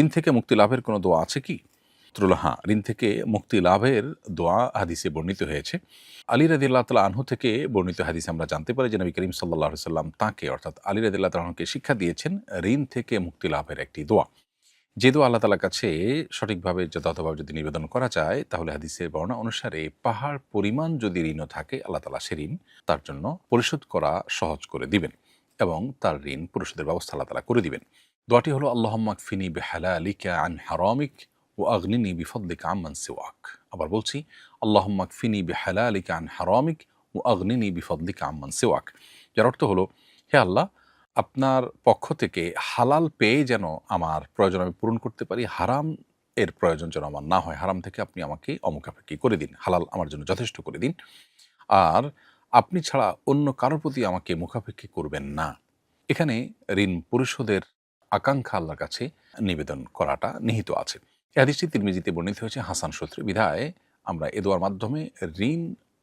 ঋণ থেকে মুক্তি লাভের কোনো দোয়া আছে কি? হ্যাঁ, ঋণ থেকে মুক্তি লাভের দোয়া হাদিসে বর্ণিত হয়েছে। আলী রাদিয়াল্লাহু তাআলা আনহু থেকে বর্ণিত হাদিসে আমরা জানতে পারি যে নবী করিম সাল্লাল্লাহু আলাইহি সাল্লাম তাঁকে অর্থাৎ আলী রাদিয়াল্লাহু তাআলা আনহুকে শিক্ষা দিয়েছেন ঋণ থেকে মুক্তি লাভের একটি দোয়া। যে দোয়া আল্লাহ তাআলার কাছে সঠিকভাবে যথাযথভাবে যদি নিবেদন করা যায়, তাহলে হাদিসের বর্ণনা অনুসারে পাহাড় পরিমাণ যদি ঋণও থাকে, আল্লাহ তাআলা সে ঋণ তার জন্য পরিশোধ করা সহজ করে দিবেন এবং তার ঋণ পরিশোধের ব্যবস্থা আল্লাহ তাআলা করে দিবেন। দোয়াটি হলো আল্লাহুম্মা কফিনি বিহালালিকা আন হারামিক ওয়া আগনিনি বিফদলিকা আম্মান সিওয়াক। আবার বলছি, আল্লাহুম্মা কফিনি বিহালালিকা আন হারামিক ওয়া আগনিনি বিফদলিকা আম্মান সিওয়াক। যার অর্থ হলো, হে আল্লাহ, আপনার পক্ষ থেকে হালাল পেয়ে যেন আমার প্রয়োজন আমি পূরণ করতে পারি, হারাম এর প্রয়োজন যেন আমার না হয়। হারাম থেকে আপনি আমাকে অমুখাপেক্ষী করে দিন, হালাল আমার জন্য যথেষ্ট করে দিন। আর আপনি ছাড়া অন্য কারোর প্রতি আমাকে মুখাপেক্ষী করবেন না। এখানে ঋণ পরিশোধের আকাঙ্ক্ষা আল্লাহর কাছে নিবেদন করাটা নিহিত আছে। এই হাদিসটি তিরমিজিতে বর্ণিত হয়েছে হাসান সূত্রে। বিধায় আমরা এ দোয়ার মাধ্যমে ঋণ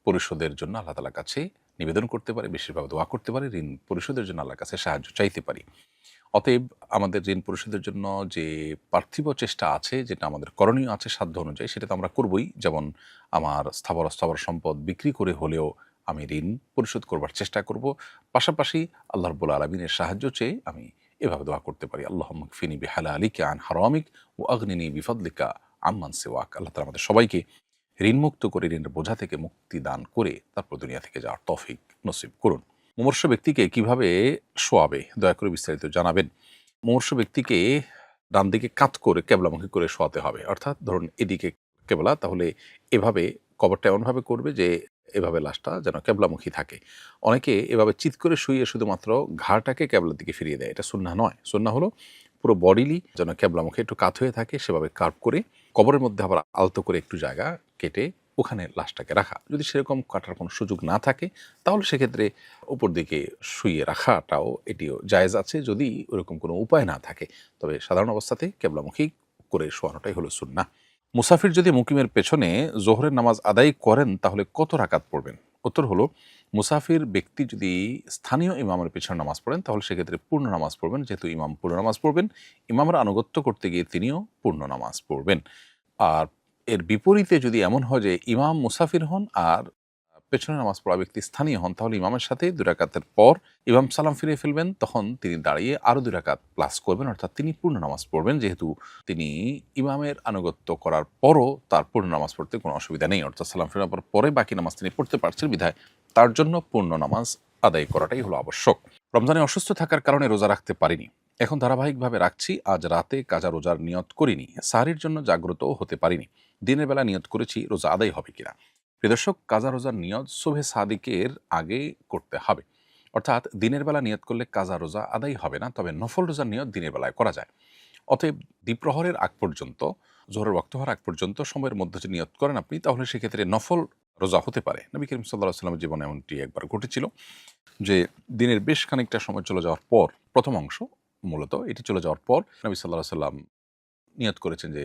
পরিশোধের জন্য আল্লাহ তাআলার কাছে নিবেদন করতে পারি, বিশেষভাবে দোয়া করতে পারি, ঋণ পরিশোধের জন্য আল্লাহর কাছে সাহায্য চাইতে পারি। অতএব আমাদের ঋণ পরিশোধের জন্য যে পার্থিব চেষ্টা আছে, যেটা আমাদের করণীয় আছে সাধ্য অনুযায়ী, সেটা তো আমরা করবই। যেমন আমার স্থাবর অস্থাবর সম্পদ বিক্রি করে হলেও আমি ঋণ পরিশোধ করবার চেষ্টা করব। পাশাপাশি আল্লাহ রাব্বুল আলামিনের সাহায্য চেয়ে আমি এভাবে দোয়া করতে পারি, আল্লাহুম্মা কফিনি বিহালালিকা আন হারামিক ওয়া আগনিনি বিফদলিকা আম্মান সিওয়াক। আল্লাহ তাআলা আমাদের সবাইকে ঋণমুক্ত করে, ঋণের বোঝা থেকে মুক্তি দান করে তারপর দুনিয়া থেকে যাওয়ার তৌফিক নসিব করুন। মুমূর্ষ ব্যক্তিকে কিভাবে শোয়াবে, দয়া করে বিস্তারিত জানাবেন। মুমূর্ষ ব্যক্তিকে ডান দিকে কাত করে কেবলামুখী করে শোয়াতে হবে। অর্থাৎ ধরুন এদিকে কেবলা, তাহলে এভাবে কবরটা এমনভাবে করবে যে এভাবে লাশটা যেন কেবলামুখী থাকে। অনেকে এভাবে চিৎ করে শুইয়ে শুধুমাত্র ঘাড়টাকে কেবলার দিকে ফিরিয়ে দেয়। এটা সুন্নাহ নয়। সুন্নাহ হলো পুরো বডিলি যেন কেবলামুখী একটু কাত হয়ে থাকে, সেভাবে কার্ভ করে কবরের মধ্যে আবার আলতো করে একটু জায়গা কেটে ওখানে লাশটাকে রাখা। যদি সেরকম কাটার কোনো সুযোগ না থাকে, তাহলে সেক্ষেত্রে উপর দিকে শুইয়ে রাখাটাও এটিও জায়েজ আছে, যদি ওরকম কোনো উপায় না থাকে। তবে সাধারণ অবস্থাতে কেবলামুখী করে শোয়ানোটাই হলো সুন্নাহ। মুসাফির যদি মুকিমের পেছনে জোহরের নামাজ আদায় করেন, তাহলে কত রাকাত পড়বেন? উত্তর হলো, মুসাফির ব্যক্তি যদি স্থানীয় ইমামের পেছনে নামাজ পড়েন, তাহলে সেক্ষেত্রে পূর্ণ নামাজ পড়বেন। যেহেতু ইমাম পূর্ণ নামাজ পড়বেন, ইমামের আনুগত্য করতে গিয়ে তিনিও পূর্ণ নামাজ পড়বেন। আর এর বিপরীতে যদি এমন হয় যে ইমাম মুসাফির হন আর পেছনে নামাজ পড়া ব্যক্তি স্থানীয় হন, তাহলে ইমামের সাথে 2 রাকাতের পর ইমাম সালাম ফিরিয়ে ফেলবেন, তখন তিনি দাঁড়িয়ে আরও 2 রাকাত প্লাস করবেন, অর্থাৎ তিনি পূর্ণ নামাজ পড়বেন। যেহেতু তিনি ইমামের আনুগত্য করার পরও তার পূর্ণ নামাজ পড়তে কোনো অসুবিধা নেই, অর্থাৎ সালাম ফিরার পরে বাকি নামাজ তিনি পড়তে পারছেন, বিধায় তার জন্য পূর্ণ নামাজ আদায় করাটাই হলো আবশ্যক। রমজানে অসুস্থ থাকার কারণে রোজা রাখতে পারিনি, এখন ধারাবাহিকভাবে রাখছি। আজ রাতে কাজা রোজার নিয়ত করিনি, সাহরির জন্য জাগ্রতও হতে পারিনি। দিনের বেলা নিয়ত করেছি, রোজা আদায় হবে কিনা? প্রিয় দর্শক, কাজা রোজার নিয়ত সুবহে সাদিকের আগে করতে হবে। অর্থাৎ দিনের বেলা নিয়ত করলে কাজা রোজা আদায় হবে না, তবে নফল রোজার নিয়ত দিনের বেলায় করা যায়। অতএব দ্বিপ্রহরের আগ পর্যন্ত, জোহরের ওয়াক্ত হওয়ার আগ পর্যন্ত সময়ের মধ্যে যে নিয়ত করেন আপনি, তাহলে সেক্ষেত্রে নফল রোজা হতে পারে। নবী করিম সাল্লাল্লাহু আলাইহি ওয়াসাল্লামের জীবনে এমনটি একবার ঘটেছিল যে দিনের বেশ খানিকটা সময় চলে যাওয়ার পর, প্রথম অংশ মূলত এটি চলে যাওয়ার পর নবী সাল্লাল্লাহু আলাইহি ওয়াসাল্লাম নিয়ত করেছেন যে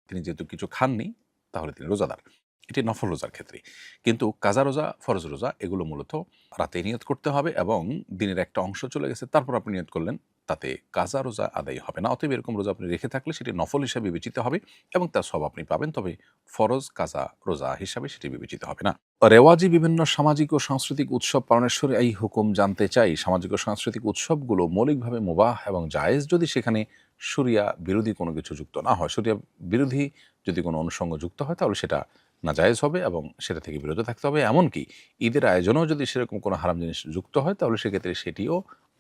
তিনি যেহেতু কিছু খাননি, তাহলে তিনি রোজাদার। এটি নফল রোজার ক্ষেত্রে। কিন্তু কাজা রোজা, ফরজ রোজা এগুলো মূলত রাতে নিয়ত করতে হবে, এবং দিনের একটা অংশ চলে গেছে তারপর আপনি নিয়ত করলেন, তাতে কাজা রোজা আদায় হবে না। অতএব এরকম রোজা আপনি রেখে থাকলে সেটি নফল হিসাবে বিবেচিত হবে এবং তার সওয়াব আপনি পাবেন, তবে ফরজ কাজা রোজা হিসাবে সেটি বিবেচিত হবে না। রেওয়াজি বিভিন্ন সামাজিক ও সাংস্কৃতিক উৎসব পালনের এই হুকুম জানতে চাই। সামাজিক ও সাংস্কৃতিক উৎসবগুলো মৌলিকভাবে মুবাহ এবং জায়েজ, যদি সেখানে শরিয়া বিরোধী কোনো কিছু যুক্ত না হয়। শরিয়া বিরোধী যদি কোনো অনুষঙ্গ যুক্ত হয়, তাহলে সেটা নাজায়েজ হবে এবং সেটা থেকে বিরত থাকতে হবে। এমনকি ঈদের আয়োজনেও যদি সেরকম কোনো হারাম জিনিস যুক্ত হয়, তাহলে সেক্ষেত্রে সেটিও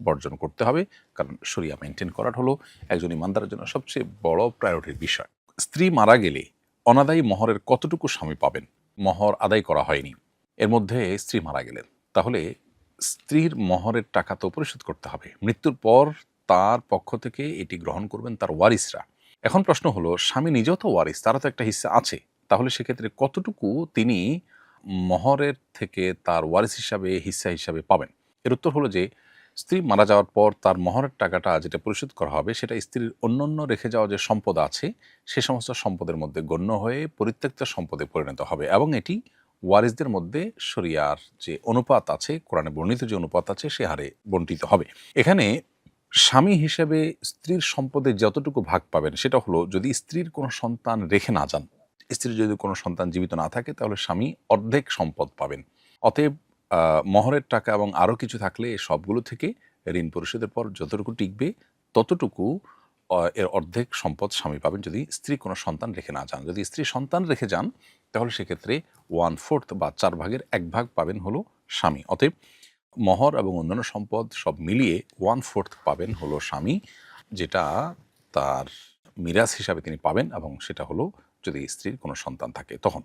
বর্জন করতে হবে। কারণ শরিয়া মেনটেন করাটা হলো একজন ইমানদারের জন্য সবচেয়ে বড় প্রায়োরিটির বিষয়। স্ত্রী মারা গেলে অনাদায়ী মহরের কতটুকু স্বামী পাবেন? মহর আদায় করা হয়নি, এর মধ্যে স্ত্রী মারা গেলেন, তাহলে স্ত্রীর মহরের টাকা তো পরিশোধ করতে হবে। মৃত্যুর পর তার পক্ষ থেকে এটি গ্রহণ করবেন তার ওয়ারিসরা। এখন প্রশ্ন হলো, স্বামী নিজেও তো ওয়ারিস, তারা তো একটা হিস্সা আছে, তাহলে সেক্ষেত্রে কতটুকু তিনি মহরের থেকে তার ওয়ারিস হিসাবে, হিস্সা হিসাবে পাবেন? এর উত্তর হলো যে স্ত্রী মারা যাওয়ার পর তার মহরের টাকাটা যেটা পরিশোধ করা হবে, সেটা স্ত্রীর অন্যান্য রেখে যাওয়া যে সম্পদ আছে, সে সমস্ত সম্পদের মধ্যে গণ্য হয়ে পরিত্যক্ত সম্পদে পরিণত হবে, এবং এটি ওয়ারিসদের মধ্যে শরিয়ার যে অনুপাত আছে, কোরআনে বর্ণিত যে অনুপাত আছে, সে হারে বণ্টিত হবে। এখানে স্বামী হিসেবে স্ত্রীর সম্পদে যতটুকু ভাগ পাবেন সেটা হলো, যদি স্ত্রীর কোনো সন্তান রেখে না যান, স্ত্রীর যদি কোনো সন্তান জীবিত না থাকে, তাহলে স্বামী অর্ধেক সম্পদ পাবেন। অতএব মহরের টাকা এবং আরও কিছু থাকলে এই সবগুলো থেকে ঋণ পরিশোধের পর যতটুকু টিকবে ততটুকু এর অর্ধেক সম্পদ স্বামী পাবেন, যদি স্ত্রী কোনো সন্তান রেখে না যান। যদি স্ত্রী সন্তান রেখে যান তাহলে সেক্ষেত্রে 1/4 বা 4 ভাগের 1 ভাগ পাবেন হলো স্বামী। অতএব মহর এবং অন্যান্য সম্পদ সব মিলিয়ে 1/4 পাবেন হলো স্বামী, যেটা তার মিরাস হিসাবে তিনি পাবেন, এবং সেটা হলো যদি স্ত্রীর কোনো সন্তান থাকে তখন।